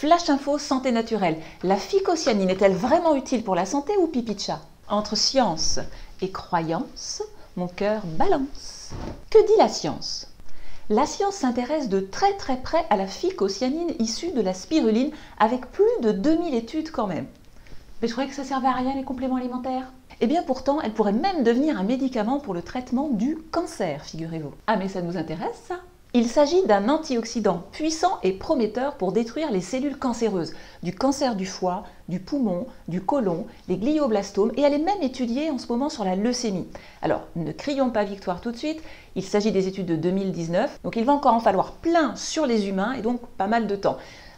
Flash info santé naturelle. La phycocyanine est-elle vraiment utile pour la santé ou pipi de chat? Entre science et croyance, mon cœur balance. Que dit la science? La science s'intéresse de très près à la phycocyanine issue de la spiruline avec plus de 2000 études quand même. Mais je croyais que ça servait à rien les compléments alimentaires. Eh bien pourtant, elle pourrait même devenir un médicament pour le traitement du cancer, figurez-vous. Ah mais ça nous intéresse ça? Il s'agit d'un antioxydant puissant et prometteur pour détruire les cellules cancéreuses, du cancer du foie, du poumon, du côlon, les glioblastomes, et elle est même étudiée en ce moment sur la leucémie. Alors, ne crions pas victoire tout de suite, il s'agit des études de 2019, donc il va encore en falloir plein sur les humains, et donc pas mal de temps.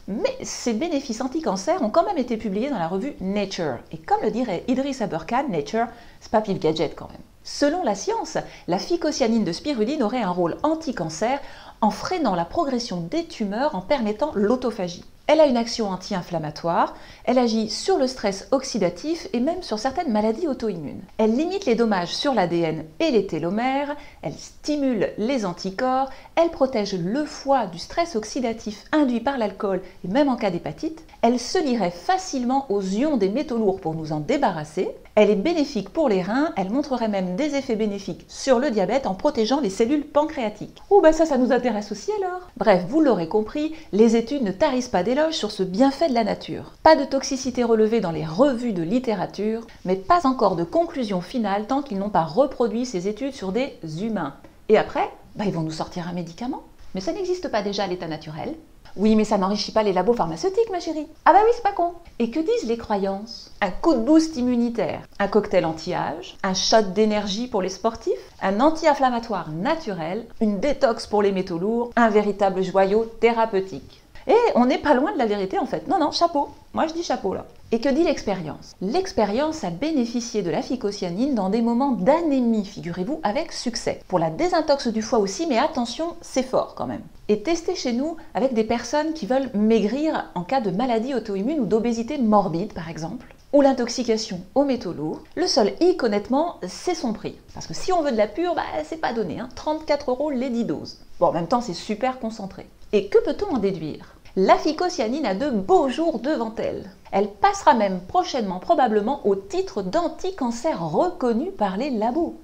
Mais ces bénéfices anti-cancer ont quand même été publiés dans la revue Nature. Et comme le dirait Idriss Aberkan, Nature, c'est pas pile gadget quand même. Selon la science, la phycocyanine de spiruline aurait un rôle anti-cancer en freinant la progression des tumeurs en permettant l'autophagie. Elle a une action anti-inflammatoire, elle agit sur le stress oxydatif et même sur certaines maladies auto-immunes. Elle limite les dommages sur l'ADN et les télomères, elle stimule les anticorps, elle protège le foie du stress oxydatif induit par l'alcool et même en cas d'hépatite, elle se lierait facilement aux ions des métaux lourds pour nous en débarrasser, elle est bénéfique pour les reins, elle montrerait même des effets bénéfiques sur le diabète en protégeant les cellules pancréatiques. Oh bah ça nous intéresse aussi alors. Bref, vous l'aurez compris, les études ne tarissent pas d'éloges sur ce bienfait de la nature. Pas de toxicité relevée dans les revues de littérature, mais pas encore de conclusion finale tant qu'ils n'ont pas reproduit ces études sur des humains. Et après, ils vont nous sortir un médicament. Mais ça n'existe pas déjà à l'état naturel. Oui, mais ça n'enrichit pas les labos pharmaceutiques, ma chérie. Ah bah oui, c'est pas con. Et que disent les croyances? Un coup de boost immunitaire, un cocktail anti-âge, un shot d'énergie pour les sportifs, un anti-inflammatoire naturel, une détox pour les métaux lourds, un véritable joyau thérapeutique. Et on n'est pas loin de la vérité en fait. Non, chapeau. Moi je dis chapeau là. Et que dit l'expérience? L'expérience a bénéficié de la phycocyanine dans des moments d'anémie, figurez-vous, avec succès. Pour la désintox du foie aussi, mais attention, c'est fort quand même. Et testé chez nous avec des personnes qui veulent maigrir en cas de maladie auto-immune ou d'obésité morbide par exemple, ou l'intoxication aux métaux lourds. Le seul hic, honnêtement, c'est son prix. Parce que si on veut de la pure, c'est pas donné, 34 € les 10 doses. Bon, en même temps, c'est super concentré. Et que peut-on en déduire? La phycocyanine a de beaux jours devant elle. Elle passera même prochainement probablement au titre d'anti-cancer reconnu par les labos.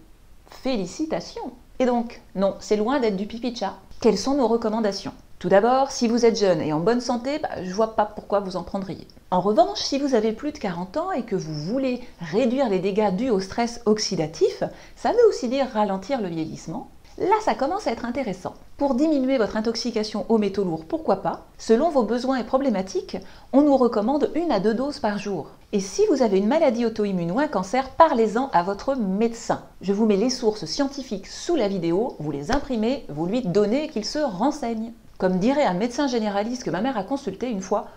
Félicitations! Et donc, non, c'est loin d'être du pipi de chat. Quelles sont nos recommandations? Tout d'abord, si vous êtes jeune et en bonne santé, je vois pas pourquoi vous en prendriez. En revanche, si vous avez plus de 40 ans et que vous voulez réduire les dégâts dus au stress oxydatif, ça veut aussi dire ralentir le vieillissement. Là, ça commence à être intéressant. Pour diminuer votre intoxication aux métaux lourds, pourquoi pas? Selon vos besoins et problématiques, on nous recommande 1 à 2 doses par jour. Et si vous avez une maladie auto-immune ou un cancer, parlez-en à votre médecin. Je vous mets les sources scientifiques sous la vidéo, vous les imprimez, vous lui donnez et qu'il se renseigne. Comme dirait un médecin généraliste que ma mère a consulté une fois,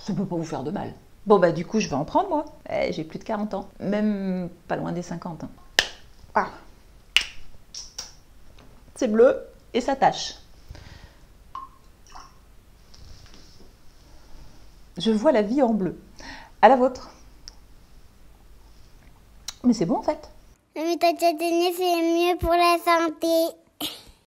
ça peut pas vous faire de mal. Bon du coup, je vais en prendre moi. J'ai plus de 40 ans, même pas loin des 50. Ah. C'est bleu et ça tâche. Je vois la vie en bleu. À la vôtre. Mais c'est bon en fait. Mais t'as déjà donné, c'est mieux pour la santé.